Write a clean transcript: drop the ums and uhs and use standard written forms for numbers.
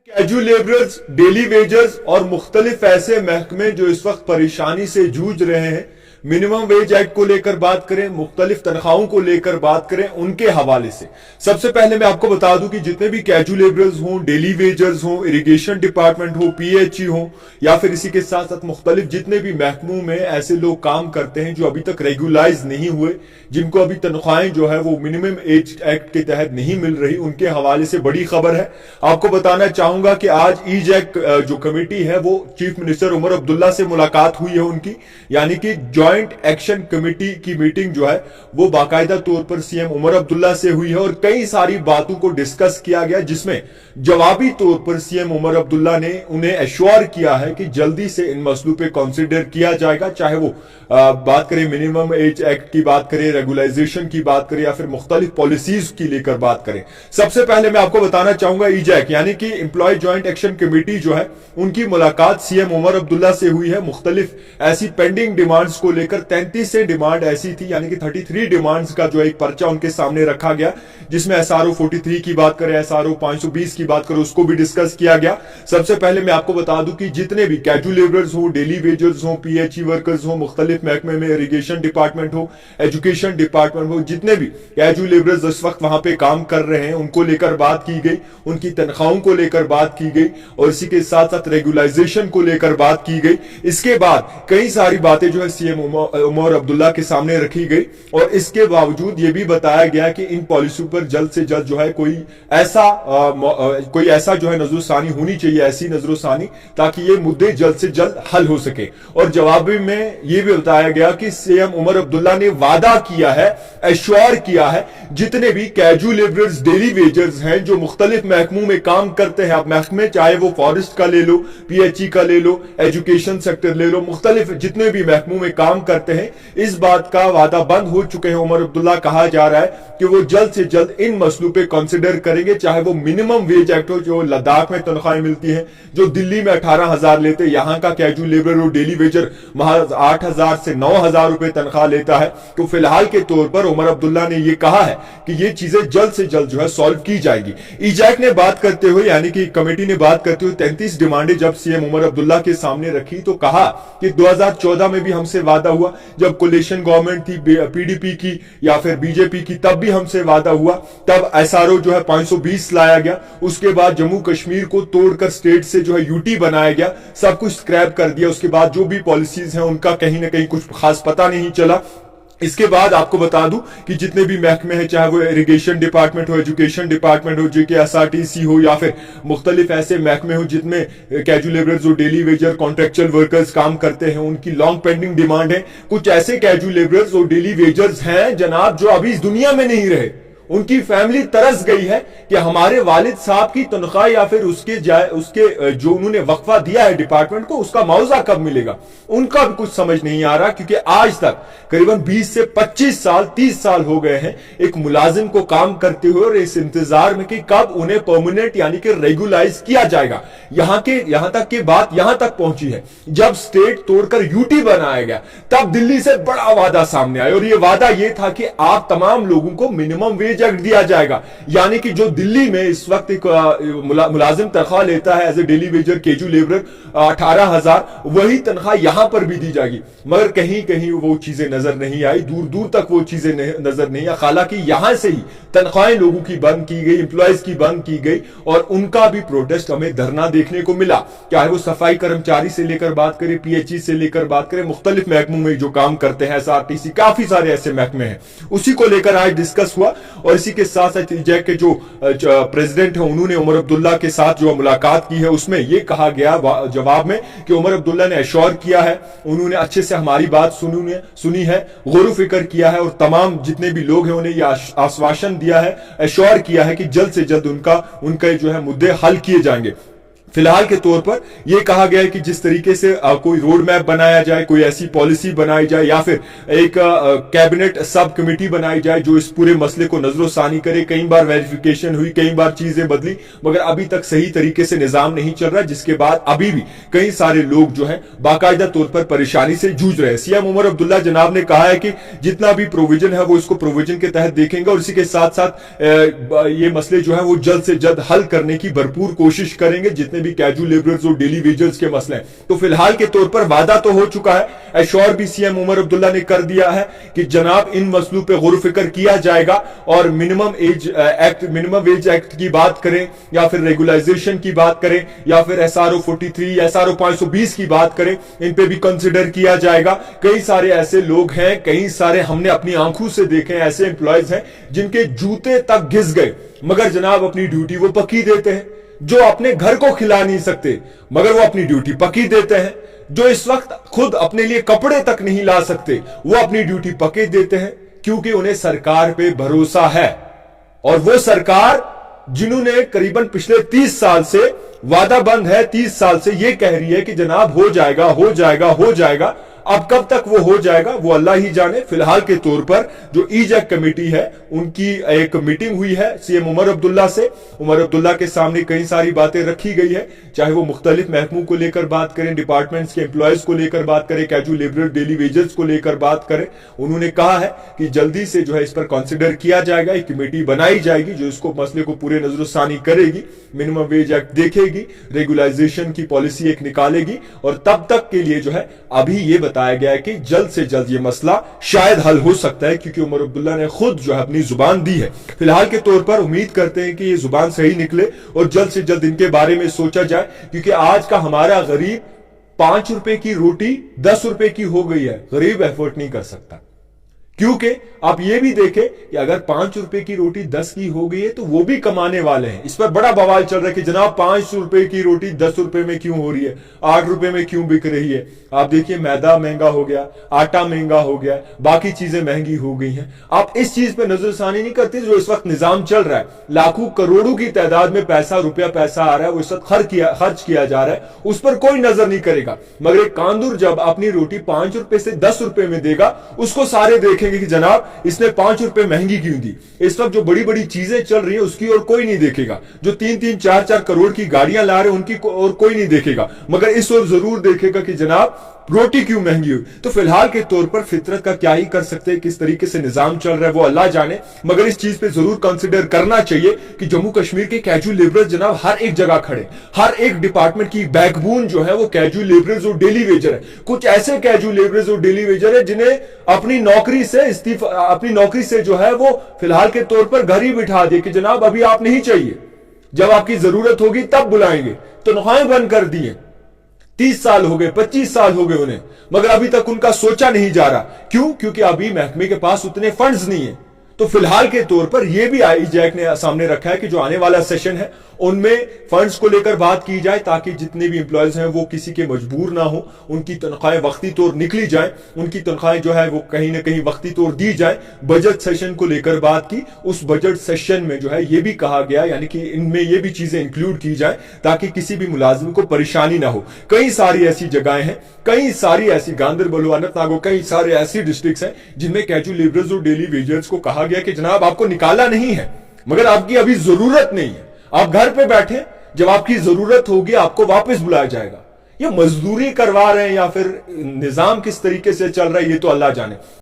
Casual labourers, daily wagers और मुख्तलिफ ऐसे महकमे जो इस वक्त परेशानी से जूझ रहे हैं, मिनिमम वेज एक्ट को लेकर बात करें, मुख्तलिफ तनख्वाहों को लेकर बात करें, उनके हवाले से सबसे पहले मैं आपको बता दूं कि जितने भी कैजुअल लेबरर्स हों, डेली वेजर्स हों, इरिगेशन डिपार्टमेंट हो, पीएचई हो, या फिर इसी के साथ साथ मुख्तलिफ जितने भी महकमों में ऐसे लोग काम करते हैं जो अभी तक रेगुलाइज नहीं हुए, जिनको अभी तनख्वाहें जो है वो मिनिमम एज एक्ट के तहत नहीं मिल रही, उनके हवाले से बड़ी खबर है। आपको बताना चाहूंगा कि आज ईजैक जो कमेटी है वो चीफ मिनिस्टर उमर अब्दुल्ला से मुलाकात हुई है उनकी, यानी कि जॉइंट एक्शन कमेटी की मीटिंग जो है वो बाकायदा तौर पर सीएम उमर अब्दुल्ला से हुई है और कई सारी बातों को डिस्कस किया गया, जिसमें जवाबी तौर पर सीएम उमर अब्दुल्ला ने उन्हें एश्योर किया है कि जल्दी से इन मसलों पे कंसीडर किया जाएगा, चाहे वो बात करें मिनिमम एज एक्ट की बात करें, रेगुलाइजेशन की बात करें, या फिर मुख्तलिफ पॉलिसीज की लेकर बात करें। सबसे पहले मैं आपको बताना चाहूंगा ईजैक यानी कि एम्प्लॉय जॉइंट एक्शन कमेटी जो है उनकी मुलाकात सीएम उमर अब्दुल्ला से हुई है। मुख्तलिफ ऐसी पेंडिंग डिमांड्स को लेकर 33 से डिमांड ऐसी थी, यानी कि 33 डिमांड्स का जो एक पर्चा उनके सामने रखा गया, जिसमें एसआरओ 43 की बात करें, एसआरओ 520 की बात करें, उसको भी डिस्कस किया गया। सबसे पहले मैं आपको बता दूं कि जितने भी कैजुअल लेबरर्स हो, डेली वेजर्स हो, पीएचई वर्कर्स हो, मुख्तलिफ महकमे में इरिगेशन डिपार्टमेंट हो, एजुकेशन डिपार्टमेंट हो, जितने भी कैजुअल लेबरर्स इस वक्त वहां पे काम कर रहे हैं, उनको लेकर बात की गई, उनकी तनख्वाहों को लेकर बात की गई और इसी के साथ साथ रेगुलाइजेशन को लेकर बात की गई। इसके बाद कई सारी बातें जो है सीएम उमर अब्दुल्ला के सामने रखी गई और इसके बावजूद यह भी बताया गया कि इन पॉलिसियों पर जल्द से जल्द जो है कोई ऐसा जो है नजरसानी होनी चाहिए, ऐसी नजरसानी, ताकि ये मुद्दे जल्द से जल्द हल हो सके। और जवाब में यह भी बताया गया कि सीएम उमर अब्दुल्ला ने वादा किया है, एश्योर किया है, जितने भी कैजुअल लेबरर्स, डेली वेजर्स हैं जो मुख्तलिफ महकमों में काम करते हैं, आप महकमे चाहे वो फॉरेस्ट का ले लो, पीएचई का ले लो, एजुकेशन सेक्टर ले लो, मुख्तलिफ जितने भी महकमों में काम करते हैं, इस बात का वादा बंद हो चुके हैं उमर अब्दुल्ला। कहा जा रहा है कि वो जल्द से जल्द इन मसलों पे कंसीडर करेंगे, चाहे वो मिनिमम वेज एक्ट हो, जो लद्दाख में तनख्वाहें मिलती हैं, जो दिल्ली में 18,000 लेते, यहां का कैजुअल लेबर और डेली वेजर महज 8,000 से 9,000 रुपए तनख्वाह लेता है। तो फिलहाल के तौर पर उमर अब्दुल्ला ने यह कहा है कि ये चीजें जल्द से जल्द जो है सॉल्व की जाएगी। ईजैक ने बात करते हुए, यानी कि कमेटी ने बात करते हुए 33 डिमांडें जब सीएम उमर अब्दुल्ला के सामने रखी तो कहा कि 2014 में भी हमसे वादा हुआ, जब कोलिशन गवर्नमेंट थी पीडीपी की या फिर बीजेपी की, तब भी हमसे वादा हुआ, तब एसआरओ जो है 520 लाया गया, उसके बाद जम्मू कश्मीर को तोड़कर स्टेट से जो है यूटी बनाया गया, सब कुछ स्क्रैप कर दिया, उसके बाद जो भी पॉलिसीज हैं उनका कहीं ना कहीं कुछ खास पता नहीं चला। इसके बाद आपको बता दूं कि जितने भी महकमे हैं, चाहे वो इरिगेशन डिपार्टमेंट हो, एजुकेशन डिपार्टमेंट हो, जेकेएसआरटीसी हो, या फिर मुख्तलिफ ऐसे महकमे हो जितने कैजुअल लेबरर्स और डेली वेजर कॉन्ट्रेक्चुअल वर्कर्स काम करते हैं, उनकी लॉन्ग पेंडिंग डिमांड है। कुछ ऐसे कैजुअल लेबरर्स और डेली वेजर्स हैं जनाब जो अभी इस दुनिया में नहीं रहे, उनकी फैमिली तरस गई है कि हमारे वालिद साहब की तनख्वाह या फिर उसके जो उन्होंने वक्फा दिया है डिपार्टमेंट को, उसका मुआवजा कब मिलेगा, उनका भी कुछ समझ नहीं आ रहा, क्योंकि आज तक करीबन 20 से 25 साल 30 साल हो गए हैं एक मुलाजिम को काम करते हुए और इस इंतजार में कि कब उन्हें परमानेंट यानी कि रेगुलाइज किया जाएगा। यहां तक की बात यहां तक पहुंची है, जब स्टेट तोड़कर यूटी बनाया गया तब दिल्ली से बड़ा वादा सामने आया और यह वादा यह था कि आप तमाम लोगों को मिनिमम वेज एक्ट दिया जाएगा, यानी कि जो दिल्ली में इस वक्त एक मुलाजिम तनख्वाह लेता है as a daily wager casual labour 18,000, वही तनख्वाह यहां पर भी दी जाएगी। मगर कहीं कहीं वो चीजें नजर नहीं आई, दूर दूर तक वो चीजें नजर नहीं आई। हालांकि यहां से ही तनख्वाहें लोगों की बंद की गई, एम्प्लॉयज की बंद की गई और उनका भी प्रोटेस्ट हमें धरना देखने को मिला, चाहे वो सफाई कर्मचारी से लेकर बात करें, पीएचई से लेकर बात करें, मुख्तलिफ महकमों में जो काम करते हैं, एसआरटीसी, काफी सारे ऐसे महकमे हैं, उसी को लेकर आज डिस्कस हुआ। और इसी के साथ साथ ईजैक के जो प्रेसिडेंट है उन्होंने उमर अब्दुल्ला के साथ जो मुलाकात की है, उसमें यह कहा गया जवाब में कि उमर अब्दुल्ला ने एश्योर किया है, उन्होंने अच्छे से हमारी बात सुनी है, गौर फिक्र किया है और तमाम जितने भी लोग हैं उन्हें यह आश्वासन दिया है, एश्योर किया है कि जल्द से जल्द उनका जो है मुद्दे हल किए जाएंगे। फिलहाल के तौर पर यह कहा गया है कि जिस तरीके से कोई रोड मैप बनाया जाए, कोई ऐसी पॉलिसी बनाई जाए या फिर एक कैबिनेट सब कमेटी बनाई जाए जो इस पूरे मसले को नजरोसानी करे। कई बार वेरिफिकेशन हुई, कई बार चीजें बदली, मगर अभी तक सही तरीके से निजाम नहीं चल रहा, जिसके बाद अभी भी कई सारे लोग जो है बाकायदा तौर पर परेशानी से जूझ रहे हैं। सीएम उमर अब्दुल्ला जनाब ने कहा है कि जितना भी प्रोविजन है वो इसको प्रोविजन के तहत देखेंगे और इसी के साथ साथ ये मसले जो है वो जल्द से जल्द हल करने की भरपूर कोशिश करेंगे, जितने भी कैजुअल लेबरर्स और डेली वेजर्स के मसले हैं। तो फिलहाल के तौर पर वादा तो हो चुका है, एश्योर भी सीएम उमर अब्दुल्ला ने कर दिया है कि जनाब इन मसलों पे गौर फिक्र किया जाएगा और मिनिमम वेज एक्ट की बात करें या फिर रेगुलाइजेशन की बात करें या फिर SRO 43, SRO 520 की बात करें, इन पे भी कंसिडर किया जाएगा। कई सारे ऐसे लोग हैं, कई सारे हमने अपनी आंखों से देखे ऐसे एम्प्लॉयज हैं जिनके जूते तक घिस गए, मगर जनाब अपनी ड्यूटी वो पक्की देते हैं। जो अपने घर को खिला नहीं सकते मगर वो अपनी ड्यूटी पक्की देते हैं। जो इस वक्त खुद अपने लिए कपड़े तक नहीं ला सकते वो अपनी ड्यूटी पक्की देते हैं, क्योंकि उन्हें सरकार पे भरोसा है। और वो सरकार जिन्होंने करीबन पिछले 30 साल से वादा बंद है, 30 साल से ये कह रही है कि जनाब हो जाएगा हो जाएगा हो जाएगा, अब कब तक वो हो जाएगा वो अल्लाह ही जाने। फिलहाल के तौर पर जो ईजैक कमेटी है उनकी एक मीटिंग हुई है सीएम उमर अब्दुल्ला से। उमर अब्दुल्ला के सामने कई सारी बातें रखी गई है, चाहे वो मुख्तलिफ महकमों को लेकर बात करें, डिपार्टमेंट्स के एम्प्लॉयज को लेकर बात करें, कैजुअल लेबर डेली वेजर्स को लेकर बात करें। उन्होंने कहा है कि जल्दी से जो है इस पर कंसिडर किया जाएगा, एक कमेटी बनाई जाएगी जो इसको मसले को पूरे नजरोसानी करेगी, मिनिमम वेज एक्ट देखेगी, रेगुलाइजेशन की पॉलिसी एक निकालेगी और तब तक के लिए जो है अभी ये बताया गया है कि जल्द से जल्द ये मसला शायद हल हो सकता है, क्योंकि उमर अब्दुल्ला ने खुद जो है अपनी जुबान दी है। फिलहाल के तौर पर उम्मीद करते हैं कि ये जुबान सही निकले और जल्द से जल्द इनके बारे में सोचा जाए, क्योंकि आज का हमारा गरीब 5 रुपए की रोटी 10 रुपए की हो गई है, गरीब एफोर्ड नहीं कर सकता। क्योंकि आप ये भी देखें कि अगर 5 रुपए की रोटी 10 की हो गई है तो वो भी कमाने वाले हैं। इस पर बड़ा बवाल चल रहा है कि जनाब 5 रुपए की रोटी 10 रुपए में क्यों हो रही है, 8 रुपए में क्यों बिक रही है। आप देखिए मैदा महंगा हो गया, आटा महंगा हो गया, बाकी चीजें महंगी हो गई हैं। आप इस चीज पे नजरसानी नहीं करते जो इस वक्त निजाम चल रहा है। लाखों करोड़ों की तादाद में रुपया पैसा आ रहा है, वो इस वक्त खर्च किया जा रहा है, उस पर कोई नजर नहीं करेगा। मगर एक कांदूर जब अपनी रोटी 5 रुपए से 10 रुपए में देगा, उसको सारे देखेंगे कि जनाब इसने 5 रुपए महंगी क्यों दी। इस वक्त जो बड़ी बड़ी चीजें चल रही है उसकी और कोई नहीं देखेगा, जो 3-3, 4-4 करोड़ की गाड़ियां ला रहे हैं उनकी और कोई नहीं देखेगा, मगर इस और जरूर देखेगा कि जनाब रोटी क्यों महंगी हुई। तो फिलहाल के तौर पर फितरत का क्या ही कर सकते हैं, किस तरीके से निजाम चल रहा है वो अल्लाह जाने, मगर इस चीज पे जरूर कंसिडर करना चाहिए कि जम्मू कश्मीर के कैजुअल लेबरर्स जनाब हर एक जगह खड़े, हर एक डिपार्टमेंट की बैकबोन जो है वो कैजुअल लेबरर्स और डेली वेजर है। कुछ ऐसे कैजुअल लेबरर्स और डेली वेजर है जिन्हें अपनी नौकरी से जो है वो फिलहाल के तौर पर घर ही बिठा दिए कि जनाब अभी आप नहीं चाहिए, जब आपकी जरूरत होगी तब बुलाएंगे। तनख्वाहें बंद कर दिए, 30 साल हो गए, 25 साल हो गए उन्हें, मगर अभी तक उनका सोचा नहीं जा रहा। क्यों? क्योंकि अभी महकमे के पास उतने फंड्स नहीं है। तो फिलहाल के तौर पर यह भी ईजैक ने सामने रखा है कि जो आने वाला सेशन है उनमें फंड्स को लेकर बात की जाए, ताकि जितने भी एम्प्लॉयज हैं वो किसी के मजबूर ना हो, उनकी तनख्वाहें वक्ती तौर निकली जाए, उनकी तनख्वाहें जो है वो कहीं ना कहीं वक्ती तौर दी जाए। बजट सेशन को लेकर बात की, उस बजट सेशन में जो है ये भी कहा गया, यानी कि इनमें ये भी चीजें इंक्लूड की जाए ताकि किसी भी मुलाजिम को परेशानी ना हो। कई सारी ऐसी जगहें हैं, कई सारी ऐसी गांदरबल, अनंतनाग, कई सारे ऐसी डिस्ट्रिक्ट्स हैं जिनमें कैजुअल लेबरर्स और डेली वेजर्स को कहा गया कि जनाब आपको निकाला नहीं है, मगर आपकी अभी जरूरत नहीं है, आप घर पे बैठे, जब आपकी जरूरत होगी आपको वापस बुलाया जाएगा। ये मजदूरी करवा रहे हैं या फिर निजाम किस तरीके से चल रहा है ये तो अल्लाह जाने।